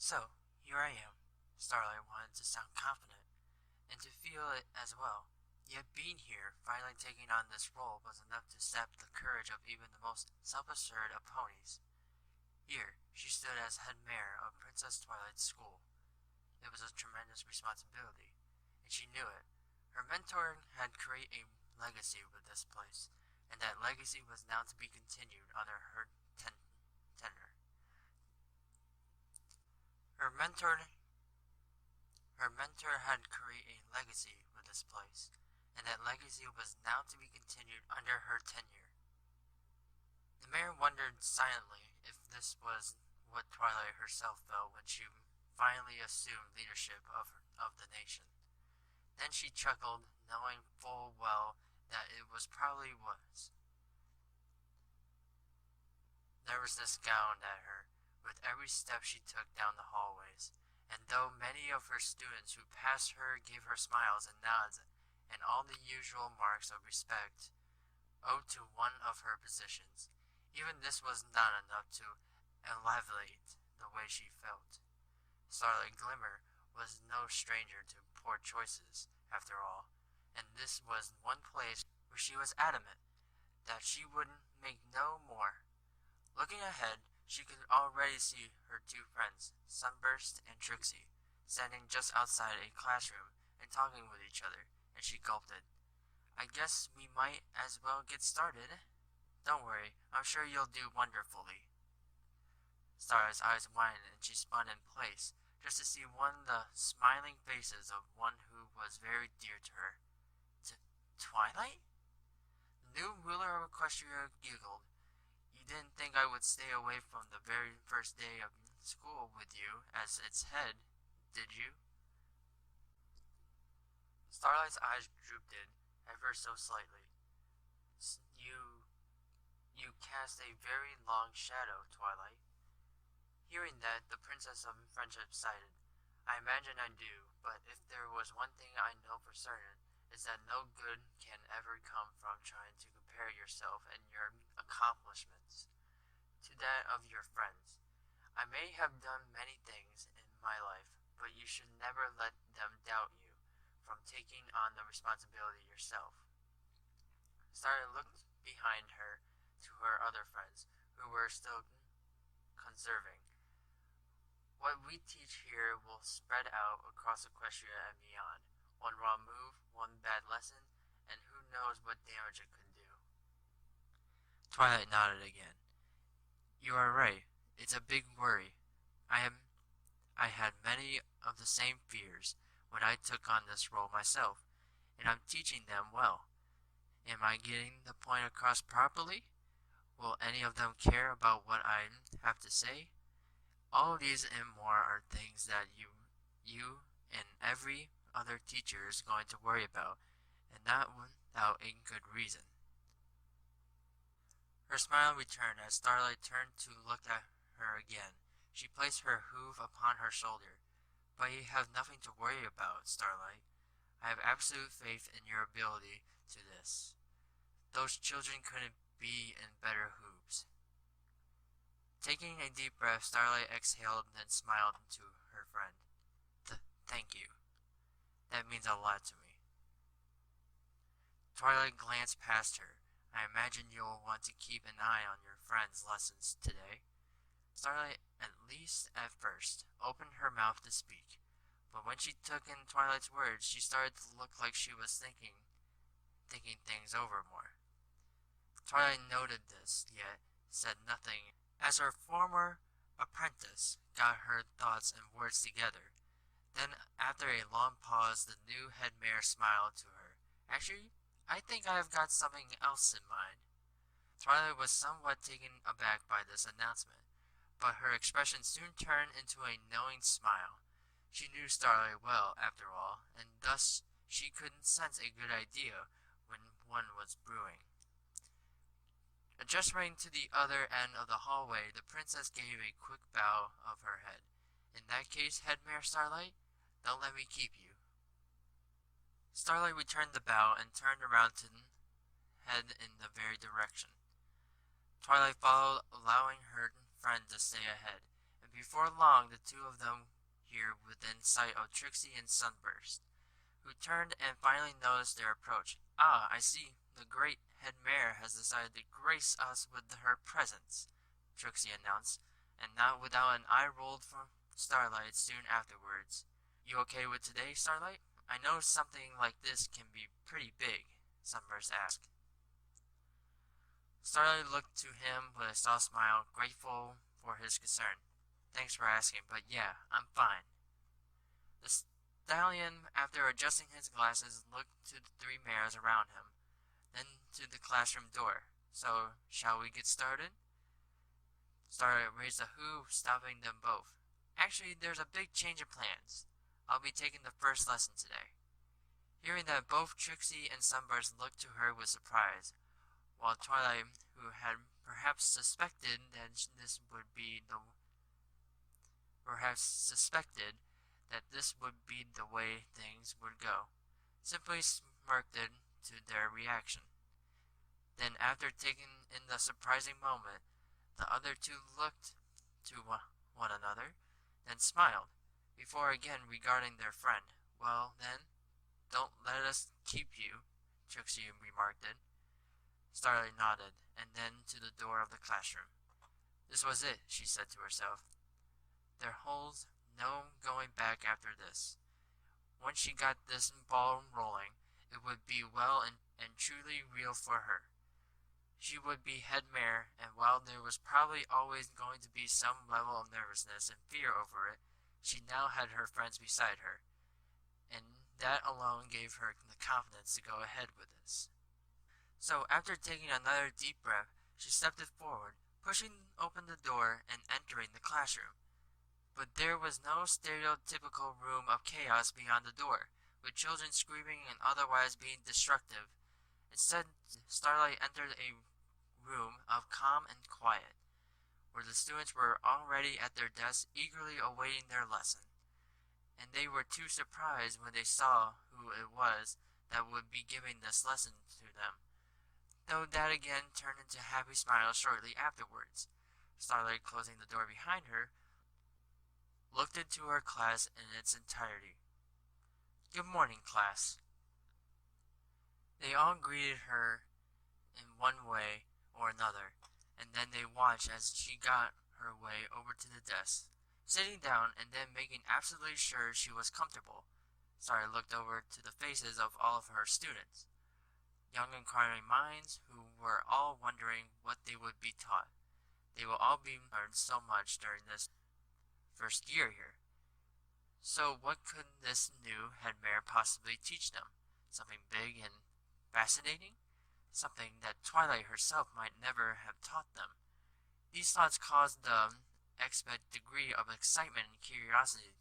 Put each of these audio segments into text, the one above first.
So, here I am. Starlight wanted to sound confident, and to feel it as well. Yet being here, finally taking on this role, was enough to sap the courage of even the most self-assured of ponies. Here, she stood as head mare of Princess Twilight's school. It was a tremendous responsibility, and she knew it. Her mentor had created a legacy with this place, and that legacy was now to be continued under her tenure. Her mentor Her mentor had created a legacy with this place, and that legacy was now to be continued under her tenure. The mayor wondered silently if this was what Twilight herself felt when she finally assumed leadership of the nation. Then she chuckled, knowing full well that it probably was. There was this scowl at her with every step she took down the hallways, and though many of her students who passed her gave her smiles and nods and all the usual marks of respect owed to one of her positions, even this was not enough to elevate the way she felt. Starlight Glimmer was no stranger to poor choices, after all, and this was one place where she was adamant that she would make no more. Looking ahead, she could already see her two friends, Sunburst and Trixie, standing just outside a classroom and talking with each other, and she gulped. I guess we might as well get started. Don't worry, I'm sure you'll do wonderfully. Starlight's eyes widened and she spun in place, just to see one of the smiling faces of one who was very dear to her. Twilight? The new ruler of Equestria giggled. You didn't think I would stay away from the very first day of school with you as its head, did you? Starlight's eyes drooped ever so slightly. You cast a very long shadow, Twilight. Hearing that, the Princess of Friendship sighed. I imagine I do, but if there was one thing I know for certain, is that no good can ever come from trying to compare yourself and your accomplishments to that of your friends. I may have done many things in my life, but you should never let them doubt you from taking on the responsibility yourself. Starlight looked behind her to her other friends, who were still conserving. What we teach here will spread out across Equestria and beyond. One wrong move, one bad lesson, and who knows what damage it could do. Twilight nodded again. You are right. It's a big worry. I had many of the same fears when I took on this role myself, and I'm teaching them well. Am I getting the point across properly? Will any of them care about what I have to say? All of these and more are things that you and every other teacher is going to worry about, and not without a good reason. Her smile returned as Starlight turned to look at her again. She placed her hoof upon her shoulder. But you have nothing to worry about, Starlight. I have absolute faith in your ability to this. Those children couldn't be in better hooves. Taking a deep breath, Starlight exhaled and then smiled to her friend. Thank you. That means a lot to me. Twilight glanced past her. I imagine you'll want to keep an eye on your friend's lessons today. Starlight, at least at first, opened her mouth to speak, but when she took in Twilight's words, she started to look like she was thinking things over more. Twilight noted this, yet said nothing, as her former apprentice got her thoughts and words together. Then, after a long pause, the new head mare smiled to her. Actually, I think I have got something else in mind. Twilight was somewhat taken aback by this announcement, but her expression soon turned into a knowing smile. She knew Starlight well, after all, and thus she could sense a good idea when one was brewing. Adjusting to the other end of the hallway, the princess gave a quick bow of her head. In that case, Head Mare Starlight, don't let me keep you. Starlight returned the bow and turned around to head in the very direction. Twilight followed, allowing her friend to stay ahead, and and before long the two of them here within sight of Trixie and Sunburst, who turned and finally noticed their approach. "Ah, I see. The great head mare has decided to grace us with her presence," Trixie announced, and not without an eye rolled from Starlight soon afterwards. "You okay with today, Starlight? I know something like this can be pretty big," Sunburst asked. Starlight looked to him with a soft smile, grateful for his concern. "Thanks for asking, but yeah, I'm fine." The stallion, after adjusting his glasses, looked to the three mares around him, then to the classroom door. "So, shall we get started?" Starlight raised a hoof, stopping them both. "Actually, there's a big change of plans. I'll be taking the first lesson today." Hearing that, both Trixie and Sunburst looked to her with surprise, while Twilight, who had perhaps suspected that this would be the way things would go, simply smirked to their reaction. Then, after taking in the surprising moment, the other two looked to one another, then smiled, before again regarding their friend. "Well, then, don't let us keep you," Trixie remarked. Starlight nodded, and then to the door of the classroom. This was it, she said to herself. There holds no going back after this. Once she got this ball rolling, it would be well and truly real for her. She would be head mare, and while there was probably always going to be some level of nervousness and fear over it, she now had her friends beside her, and that alone gave her the confidence to go ahead with this. So, after taking another deep breath, she stepped forward, pushing open the door and entering the classroom. But there was no stereotypical room of chaos beyond the door, with children screaming and otherwise being destructive. Instead, Starlight entered a room of calm and quiet, where the students were already at their desks eagerly awaiting their lesson, and they were too surprised when they saw who it was that would be giving this lesson to them, though that again turned into happy smiles shortly afterwards. Starlight, closing the door behind her, looked into her class in its entirety. "Good morning, class." They all greeted her in one way or another, and then they watched as she got her way over to the desk, sitting down and then making absolutely sure she was comfortable. Starlight looked over to the faces of all of her students, young inquiring minds who were all wondering what they would be taught. They will all be learned so much during this first year here. So what could this new head mare possibly teach them? Something big and fascinating? Something that Twilight herself might never have taught them. These thoughts caused the expected degree of excitement and curiosity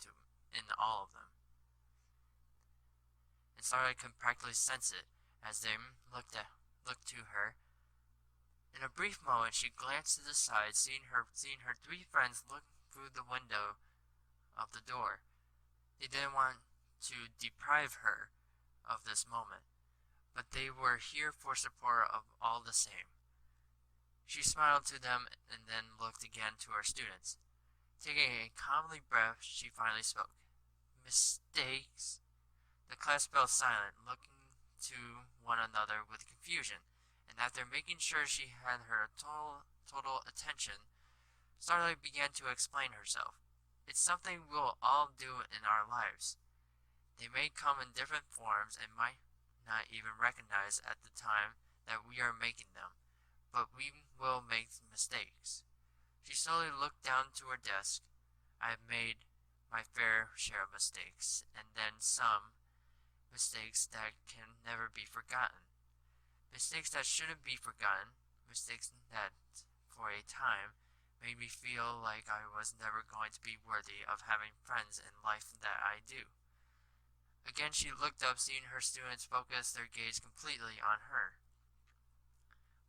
in all of them. And Starlight could practically sense it as they looked to her. In a brief moment, she glanced to the side, seeing her three friends look through the window of the door. They didn't want to deprive her of this moment, but they were here for support of all the same. She smiled to them and then looked again to her students. Taking a calmly breath, she finally spoke. "Mistakes?" The class fell silent, looking to one another with confusion, and after making sure she had her total attention, Starlight began to explain herself. "It's something we'll all do in our lives. They may come in different forms and might not even recognize at the time that we are making them, but we will make mistakes." She slowly looked down to her desk. "I have made my fair share of mistakes, and then some mistakes that can never be forgotten. Mistakes that shouldn't be forgotten, mistakes that, for a time, made me feel like I was never going to be worthy of having friends in life that I do." Again she looked up, seeing her students focus their gaze completely on her.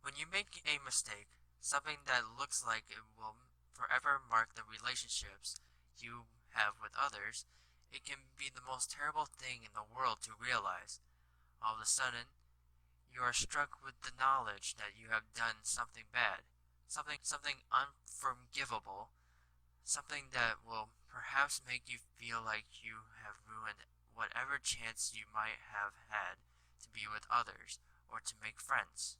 "When you make a mistake, something that looks like it will forever mark the relationships you have with others, it can be the most terrible thing in the world to realize. All of a sudden, you are struck with the knowledge that you have done something bad, something unforgivable, something that will perhaps make you feel like you have ruined whatever chance you might have had to be with others or to make friends.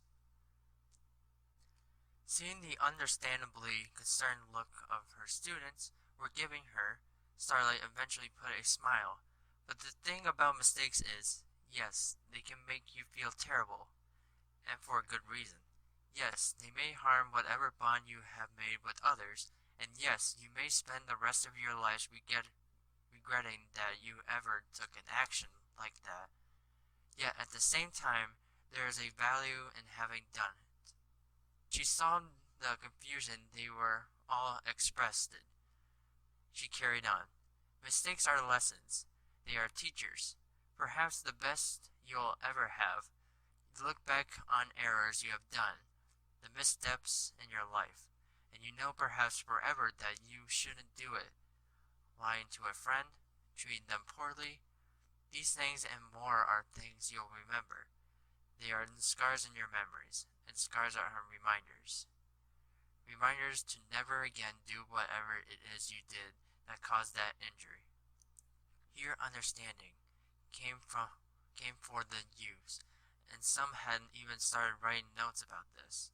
Seeing the understandably concerned look of her students were giving her, Starlight eventually put a smile. But the thing about mistakes is, yes, they can make you feel terrible, and for a good reason. Yes, they may harm whatever bond you have made with others, and yes, you may spend the rest of your lives regretting that you ever took an action like that. Yet at the same time, there is a value in having done it. She saw the confusion they were all expressed in. She carried on. Mistakes are lessons. They are teachers. Perhaps the best you'll ever have. You look back on errors you have done, the missteps in your life, and you know perhaps forever that you shouldn't do it. Lying to a friend, treating them poorly, these things and more are things you'll remember. They are scars in your memories, and scars are reminders. Reminders to never again do whatever it is you did that caused that injury. Here understanding came for the youths, and some hadn't even started writing notes about this.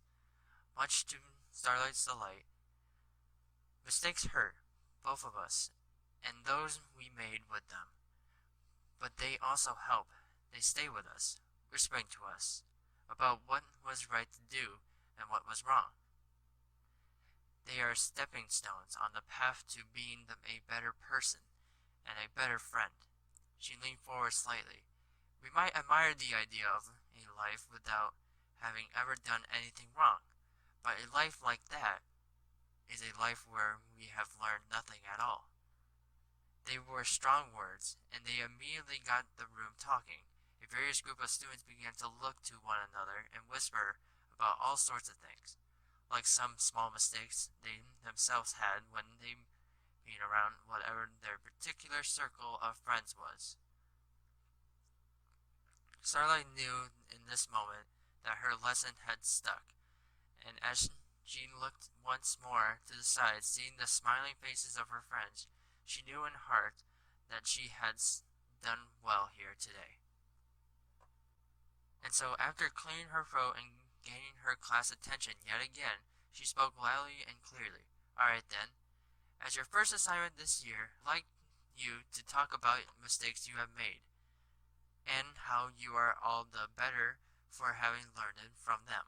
Much to Starlight's delight, mistakes hurt, both of us, and those we made with them. But they also help. They stay with us, whispering to us about what was right to do and what was wrong. They are stepping stones on the path to being a better person and a better friend. She leaned forward slightly. We might admire the idea of a life without having ever done anything wrong, but a life like that is a life where we have learned nothing at all. They were strong words, and they immediately got the room talking. A various group of students began to look to one another and whisper about all sorts of things, like some small mistakes they themselves had when they being around whatever their particular circle of friends was. Starlight knew in this moment that her lesson had stuck, and as she looked once more to the side, seeing the smiling faces of her friends, she knew in heart that she had done well here today. And so, after clearing her throat and gaining her class attention yet again, she spoke loudly and clearly. "Alright then. As your first assignment this year, I'd like you to talk about mistakes you have made, and how you are all the better for having learned from them.